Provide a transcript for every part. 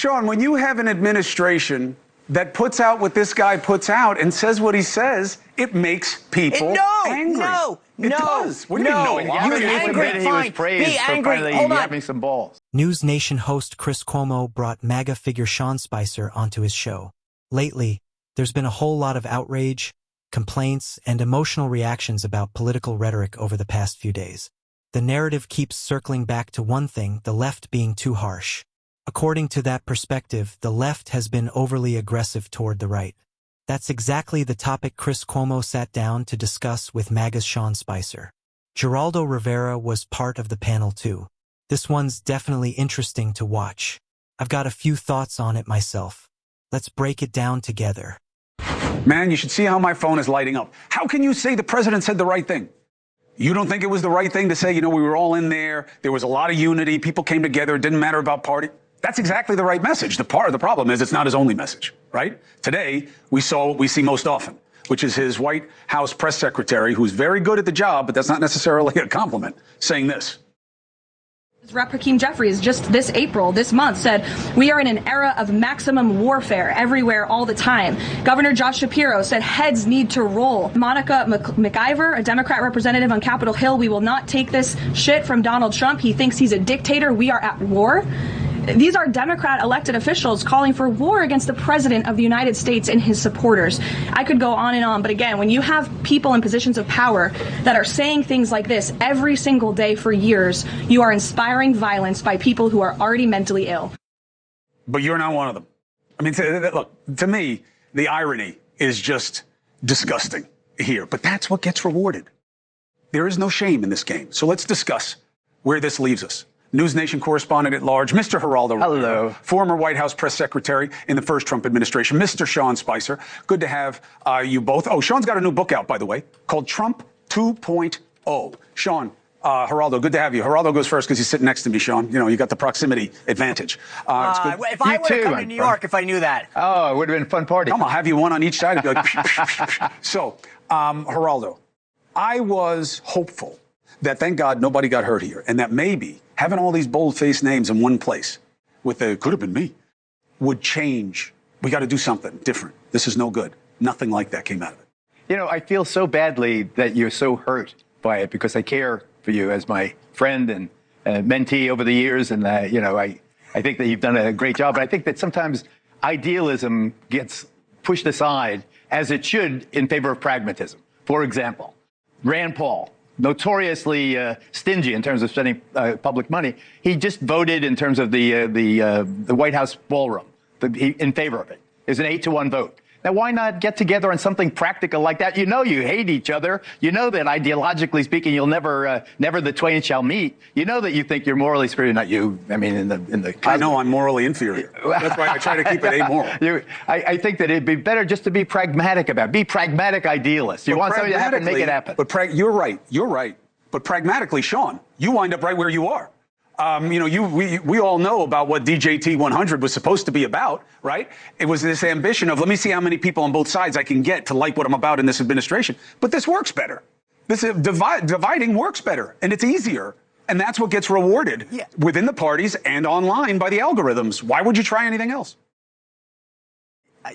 Sean, when you have an administration that puts out what this guy puts out and says what he says, it makes people angry. It does. What do you mean, no? You're angry, he was praised be for angry. finally Hold on. having some balls. News Nation host Chris Cuomo brought MAGA figure Sean Spicer onto his show. Lately, there's been a whole lot of outrage, complaints, and emotional reactions about political rhetoric over the past few days. The narrative keeps circling back to one thing, the left being too harsh. According to that perspective, the left has been overly aggressive toward the right. That's exactly the topic Chris Cuomo sat down to discuss with MAGA's Sean Spicer. Geraldo Rivera was part of the panel too. This one's definitely interesting to watch. I've got a few thoughts on it myself. Let's break it down together. Man, you should see how my phone is lighting up. How can you say the president said the right thing? You don't think it was the right thing to say, we were all in there, there was a lot of unity, people came together, it didn't matter about party? That's exactly the right message. The problem is it's not his only message, right? Today, we saw what we see most often, which is his White House press secretary, who's very good at the job, but that's not necessarily a compliment, saying this. Rep. Hakeem Jeffries just this month said, we are in an era of maximum warfare everywhere all the time. Governor Josh Shapiro said heads need to roll. Monica McIver, a Democrat representative on Capitol Hill, we will not take this shit from Donald Trump. He thinks he's a dictator. We are at war. These are Democrat elected officials calling for war against the president of the United States and his supporters. I could go on and on, but again, when you have people in positions of power that are saying things like this every single day for years, you are inspiring violence by people who are already mentally ill. But you're not one of them. I mean, look, to me, the irony is just disgusting here, but that's what gets rewarded. There is no shame in this game. So let's discuss where this leaves us. News Nation correspondent at large, Mr. Geraldo Rivera, former White House press secretary in the first Trump administration, Mr. Sean Spicer. Good to have you both. Oh, Sean's got a new book out, by the way, called Trump 2.0. Sean, Geraldo, good to have you. Geraldo goes first because he's sitting next to me, Sean. You got the proximity advantage. If I would have come to New York, if I knew that. Oh, it would have been a fun party. Come on, I'll have you one on each side. Like, so, Geraldo, I was hopeful that, thank God, nobody got hurt here, and that maybe having all these bold-faced names in one place with the could have been me would change. We got to do something different. This is no good. Nothing like that came out of it. I feel so badly that you're so hurt by it because I care for you as my friend and mentee over the years. And, I think that you've done a great job. But I think that sometimes idealism gets pushed aside, as it should, in favor of pragmatism. For example, Rand Paul, notoriously stingy in terms of spending public money. He just voted in terms of the White House ballroom in favor of it. It's an 8-1 vote. Now, why not get together on something practical like that? You hate each other. You know that ideologically speaking, you'll never the twain shall meet. You know that you think you're morally superior. Not you. I mean, in the. I know I'm morally inferior. That's why I try to keep it amoral. I think that it'd be better just to be pragmatic about it. Be pragmatic idealists. You want something to happen, make it happen. But you're right. But pragmatically, Sean, you wind up right where you are. We all know about what DJT 100 was supposed to be about, right? It was this ambition of, let me see how many people on both sides I can get to like what I'm about in this administration. But this works better. This dividing works better, and it's easier. And that's what gets rewarded within the parties and online by the algorithms. Why would you try anything else?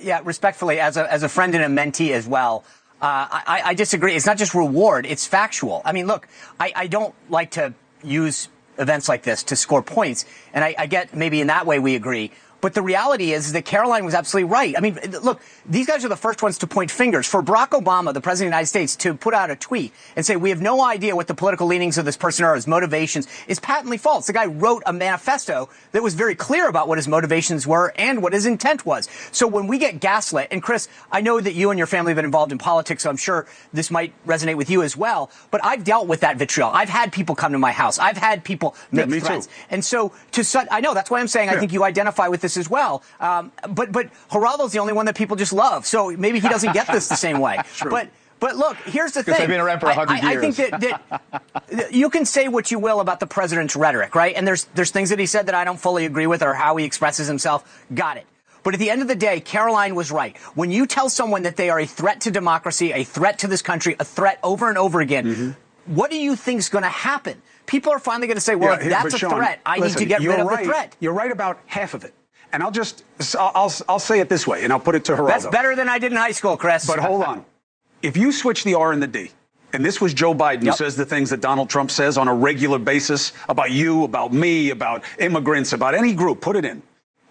Yeah, respectfully, as a friend and a mentee as well, I disagree. It's not just reward, it's factual. I mean, look, I don't like to use events like this to score points, and I get maybe in that way we agree. But the reality is that Caroline was absolutely right. I mean, look, these guys are the first ones to point fingers. For Barack Obama, the president of the United States, to put out a tweet and say, we have no idea what the political leanings of this person are, his motivations, is patently false. The guy wrote a manifesto that was very clear about what his motivations were and what his intent was. So when we get gaslit, and Chris, I know that you and your family have been involved in politics, so I'm sure this might resonate with you as well, but I've dealt with that vitriol. I've had people come to my house. I've had people make threats. Too. And so I know, that's why I'm saying I think you identify with this as well. But Geraldo's the only one that people just love. So maybe he doesn't get this the same way. But look, here's the thing. Because I've been around for 100 years. I think that you can say what you will about the president's rhetoric, right? And there's things that he said that I don't fully agree with, or how he expresses himself. Got it. But at the end of the day, Caroline was right. When you tell someone that they are a threat to democracy, a threat to this country, a threat over and over again, what do you think is going to happen? People are finally going to say, well, if that's a threat, I need to get rid of the threat. You're right about half of it. And I'll say it this way, and I'll put it to Geraldo. That's better than I did in high school, Chris. But hold on. If you switch the R and the D, and this was Joe Biden who says the things that Donald Trump says on a regular basis about you, about me, about immigrants, about any group, put it in.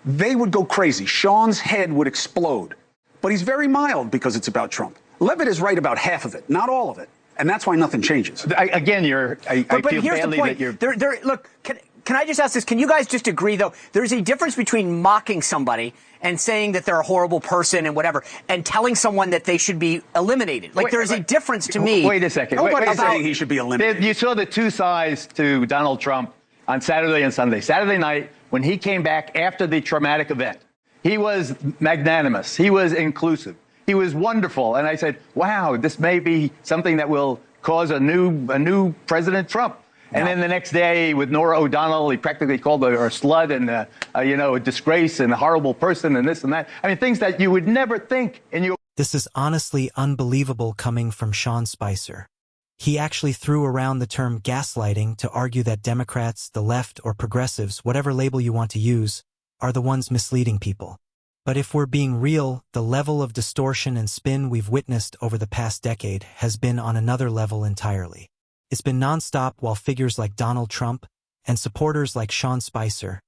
They would go crazy. Sean's head would explode. But he's very mild because it's about Trump. Levitt is right about half of it, not all of it. And that's why nothing changes. I But feel here's the badly point. that you're... Look, can I just ask this? Can you guys just agree, though, there's a difference between mocking somebody and saying that they're a horrible person and whatever, and telling someone that they should be eliminated? Like, there's a difference to me. Wait a second. Nobody's saying he should be eliminated. You saw the two sides to Donald Trump on Saturday and Sunday. Saturday night, when he came back after the traumatic event, he was magnanimous. He was inclusive. He was wonderful. And I said, wow, this may be something that will cause a new President Trump. And then the next day with Norah O'Donnell, he practically called her a slut and, a disgrace and a horrible person and this and that. I mean, things that you would never think in your... This is honestly unbelievable coming from Sean Spicer. He actually threw around the term gaslighting to argue that Democrats, the left, or progressives, whatever label you want to use, are the ones misleading people. But if we're being real, the level of distortion and spin we've witnessed over the past decade has been on another level entirely. It's been nonstop while figures like Donald Trump and supporters like Sean Spicer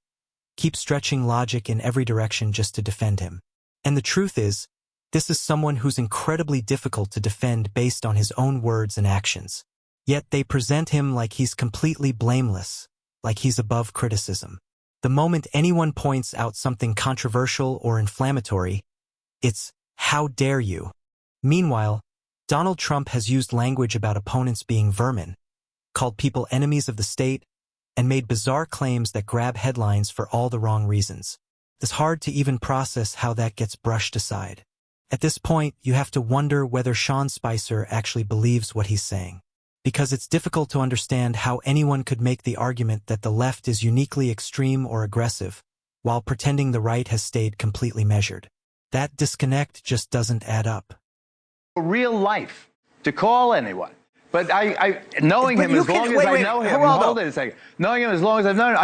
keep stretching logic in every direction just to defend him. And the truth is, this is someone who's incredibly difficult to defend based on his own words and actions. Yet they present him like he's completely blameless, like he's above criticism. The moment anyone points out something controversial or inflammatory, it's, "How dare you?" Meanwhile, Donald Trump has used language about opponents being vermin, called people enemies of the state, and made bizarre claims that grab headlines for all the wrong reasons. It's hard to even process how that gets brushed aside. At this point, you have to wonder whether Sean Spicer actually believes what he's saying, because it's difficult to understand how anyone could make the argument that the left is uniquely extreme or aggressive, while pretending the right has stayed completely measured. That disconnect just doesn't add up. Real life to call anyone. But knowing him as long as I know him, hold it a second. Knowing him as long as I've known him,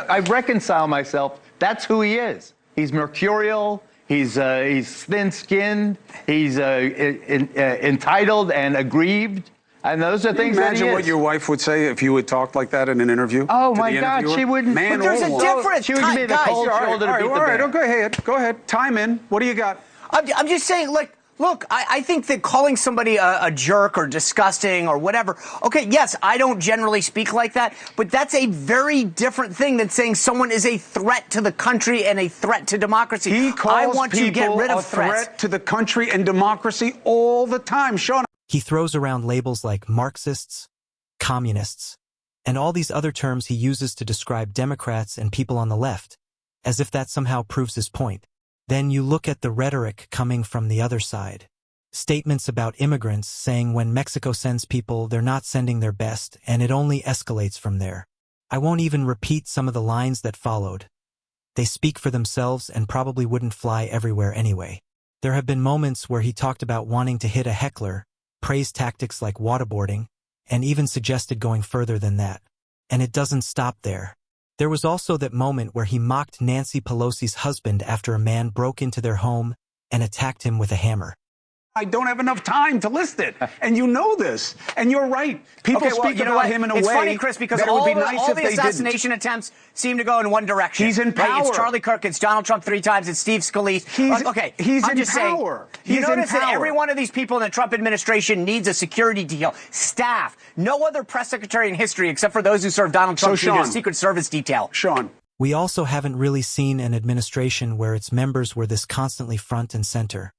I reconcile myself. That's who he is. He's mercurial. He's thin-skinned. He's entitled and aggrieved. And those are things that he is. Imagine what your wife would say if you had talked like that in an interview. Oh, my God, she wouldn't. Man, but there's a difference. She would give me the cold shoulder to beat the bear. Go ahead. Go ahead. Time in. What do you got? I'm just saying, like, look, I think that calling somebody a jerk or disgusting or whatever, okay, yes, I don't generally speak like that, but that's a very different thing than saying someone is a threat to the country and a threat to democracy. He calls I want to get rid of a threat to the country and democracy all the time, Sean. He throws around labels like Marxists, communists, and all these other terms he uses to describe Democrats and people on the left, as if that somehow proves his point. Then you look at the rhetoric coming from the other side. Statements about immigrants saying when Mexico sends people, they're not sending their best, and it only escalates from there. I won't even repeat some of the lines that followed. They speak for themselves and probably wouldn't fly everywhere anyway. There have been moments where he talked about wanting to hit a heckler, praised tactics like waterboarding, and even suggested going further than that. And it doesn't stop there. There was also that moment where he mocked Nancy Pelosi's husband after a man broke into their home and attacked him with a hammer. I don't have enough time to list it. And you know this. And you're right. People speak about him in a way. It's funny, Chris, because all the assassination attempts seem to go in one direction. He's in power. Right? It's Charlie Kirk, it's Donald Trump 3 times, it's Steve Scalise. He's I'm in just power. Saying, you notice that every one of these people in the Trump administration needs a security detail, staff. No other press secretary in history, except for those who served Donald Trump, needed a Secret Service detail. Sean. We also haven't really seen an administration where its members were this constantly front and center,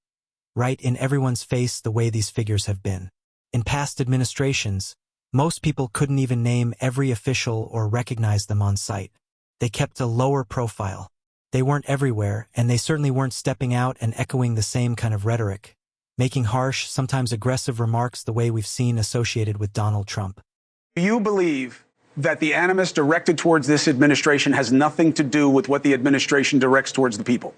right in everyone's face the way these figures have been. In past administrations, most people couldn't even name every official or recognize them on sight. They kept a lower profile. They weren't everywhere, and they certainly weren't stepping out and echoing the same kind of rhetoric, making harsh, sometimes aggressive remarks the way we've seen associated with Donald Trump. Do you believe that the animus directed towards this administration has nothing to do with what the administration directs towards the people?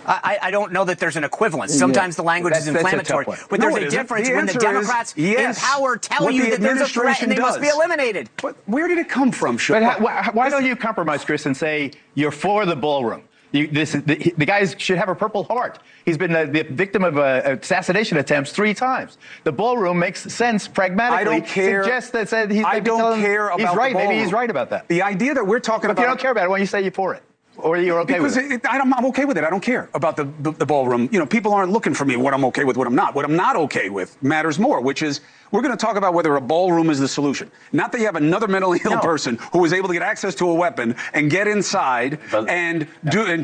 I don't know that there's an equivalence. Sometimes the language is inflammatory, but there's a difference when the Democrats in power tell you that there's a threat and they must be eliminated. But where did it come from, Sean? But why don't you compromise, Chris, and say you're for the ballroom? The guy should have a Purple Heart. He's been the victim of assassination attempts 3 times. The ballroom makes sense pragmatically. I don't care. Suggests that he's I don't care about he's right. the ballroom. Maybe he's right about that. The idea that we're talking But about. if you don't care about it, why don't you say you're for it? Or you're okay with it? Because I'm okay with it. I don't care about the ballroom. You know, people aren't looking for me what I'm okay with, what I'm not. What I'm not okay with matters more, which is we're going to talk about whether a ballroom is the solution. Not that you have another mentally ill person who is able to get access to a weapon and get inside and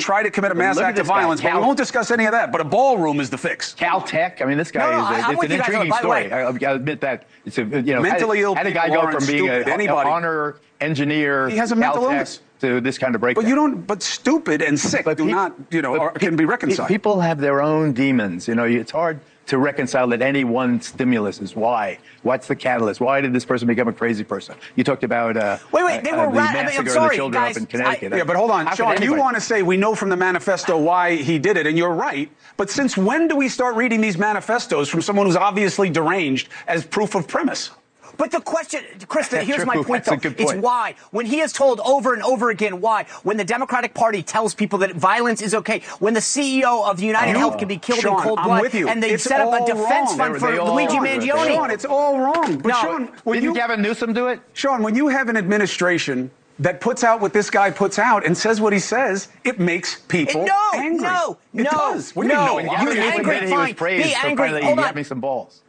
try to commit a mass act of violence. But we won't discuss any of that. But a ballroom is the fix. Caltech. I mean, this guy it's an intriguing story. I'll admit that. It's mentally ill. Had a guy go from being an honor engineer, he has a mental illness, to this kind of breakdown. But you don't. But stupid and sick do not, can be reconciled. People have their own demons. It's hard to reconcile that any one stimulus is why. What's the catalyst? Why did this person become a crazy person? You talked about wait, they were the massacre of the children guys, up in Connecticut. Yeah, but hold on, Sean. You want to say we know from the manifesto why he did it, and you're right. But since when do we start reading these manifestos from someone who's obviously deranged as proof of premise? But the question, Chris, here's my point, That's though. a good point. It's why. When he is told over and over again why, when the Democratic Party tells people that violence is okay, when the CEO of United Health can be killed Sean, in cold blood, I'm with you. and they It's set up a all defense wrong. fund for Luigi Mangione. Sean, it's all wrong. But No, Sean, Didn't Gavin Newsom do it? Sean, when you have an administration that puts out what this guy puts out and says what he says, it makes people angry. It does. What do you mean, no? Gavin Be Newsom angry, said he was fine. praised Be for angry. finally Hold on. having some balls.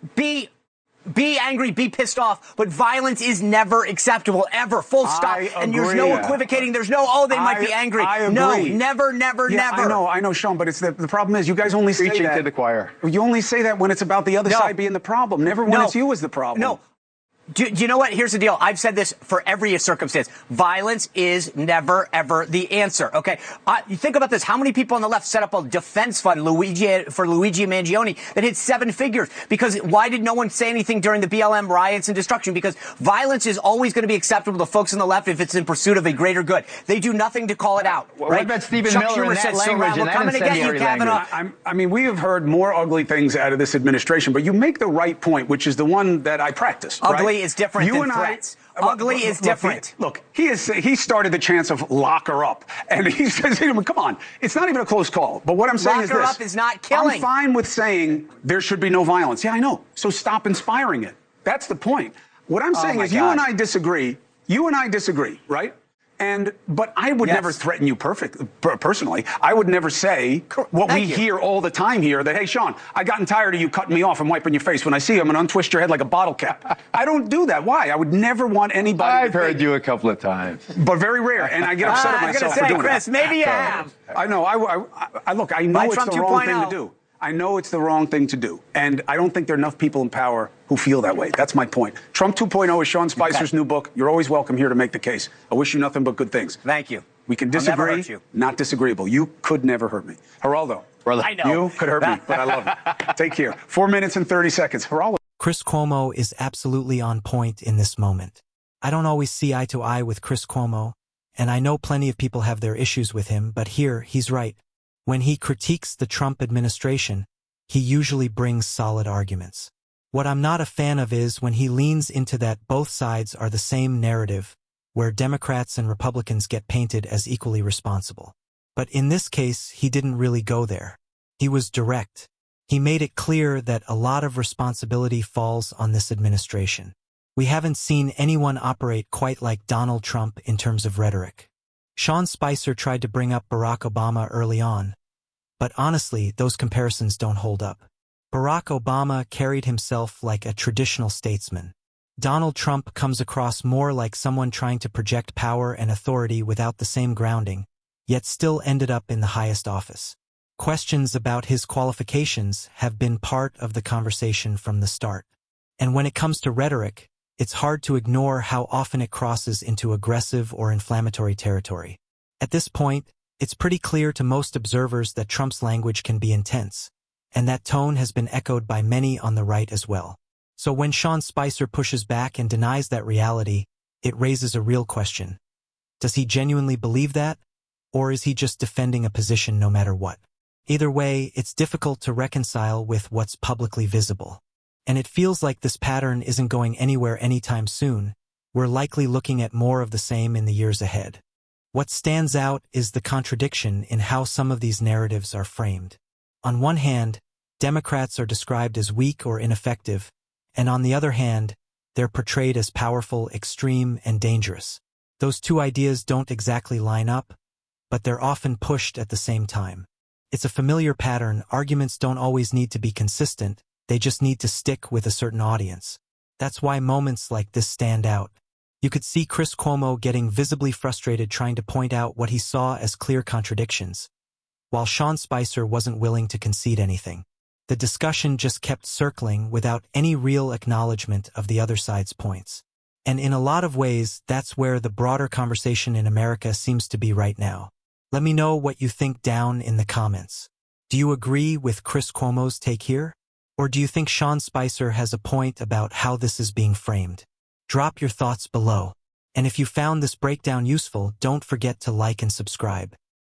Be angry, be pissed off, but violence is never acceptable, ever, full stop. And there's no equivocating. There's no, they might be angry. I agree. No, never, never. I know, Sean, but it's the problem is you guys only say Preaching that. to the choir. You only say that when it's about the other side being the problem, never when it's you as the problem. No. Do you know what? Here's the deal. I've said this for every circumstance. Violence is never, ever the answer. Okay. You think about this. How many people on the left set up a defense fund for Luigi Mangione that hit 7 figures? Because why did no one say anything during the BLM riots and destruction? Because violence is always going to be acceptable to folks on the left if it's in pursuit of a greater good. They do nothing to call it out. Right? What about Stephen Miller in that language and that incendiary language? I mean, we have heard more ugly things out of this administration, but you make the right point, which is the one that I practiced. Ugly is different than threats. Ugly is different. Look, he started the chance of lock her up. And he says, come on, it's not even a close call. But what I'm saying is this. Lock her up is not killing. I'm fine with saying there should be no violence. Yeah, I know. So stop inspiring it. That's the point. What I'm saying is you and I disagree. You and I disagree, right? But I would never threaten you personally. I would never say what we hear all the time here that, hey, Sean, I've gotten tired of you cutting me off and wiping your face. When I see you, I'm going to untwist your head like a bottle cap. I don't do that. Why? I would never want anybody I've heard you a couple of times. But very rare. And I get upset at myself for doing Chris, that. maybe you have. I know. Look, I know it's the wrong thing to do. I know it's the wrong thing to do. And I don't think there are enough people in power who feel that way. That's my point. Trump 2.0 is Sean Spicer's new book. You're always welcome here to make the case. I wish you nothing but good things. Thank you. We can disagree, not disagreeable. You could never hurt me. Geraldo, I know. you could hurt me, but I love it. Take care. 4 minutes and 30 seconds. Geraldo. Chris Cuomo is absolutely on point in this moment. I don't always see eye to eye with Chris Cuomo, and I know plenty of people have their issues with him, but here he's right. When he critiques the Trump administration, he usually brings solid arguments. What I'm not a fan of is when he leans into that both sides are the same narrative, where Democrats and Republicans get painted as equally responsible. But in this case, he didn't really go there. He was direct. He made it clear that a lot of responsibility falls on this administration. We haven't seen anyone operate quite like Donald Trump in terms of rhetoric. Sean Spicer tried to bring up Barack Obama early on, but honestly, those comparisons don't hold up. Barack Obama carried himself like a traditional statesman. Donald Trump comes across more like someone trying to project power and authority without the same grounding, yet still ended up in the highest office. Questions about his qualifications have been part of the conversation from the start. And when it comes to rhetoric, it's hard to ignore how often it crosses into aggressive or inflammatory territory. At this point, it's pretty clear to most observers that Trump's language can be intense, and that tone has been echoed by many on the right as well. So when Sean Spicer pushes back and denies that reality, it raises a real question. Does he genuinely believe that? Or is he just defending a position no matter what? Either way, it's difficult to reconcile with what's publicly visible. And it feels like this pattern isn't going anywhere anytime soon. We're likely looking at more of the same in the years ahead. What stands out is the contradiction in how some of these narratives are framed. On one hand, Democrats are described as weak or ineffective, and on the other hand, they're portrayed as powerful, extreme, and dangerous. Those two ideas don't exactly line up, but they're often pushed at the same time. It's a familiar pattern. Arguments don't always need to be consistent, they just need to stick with a certain audience. That's why moments like this stand out. You could see Chris Cuomo getting visibly frustrated trying to point out what he saw as clear contradictions, while Sean Spicer wasn't willing to concede anything. The discussion just kept circling without any real acknowledgement of the other side's points. And in a lot of ways, that's where the broader conversation in America seems to be right now. Let me know what you think down in the comments. Do you agree with Chris Cuomo's take here? Or do you think Sean Spicer has a point about how this is being framed? Drop your thoughts below. And if you found this breakdown useful, don't forget to like and subscribe.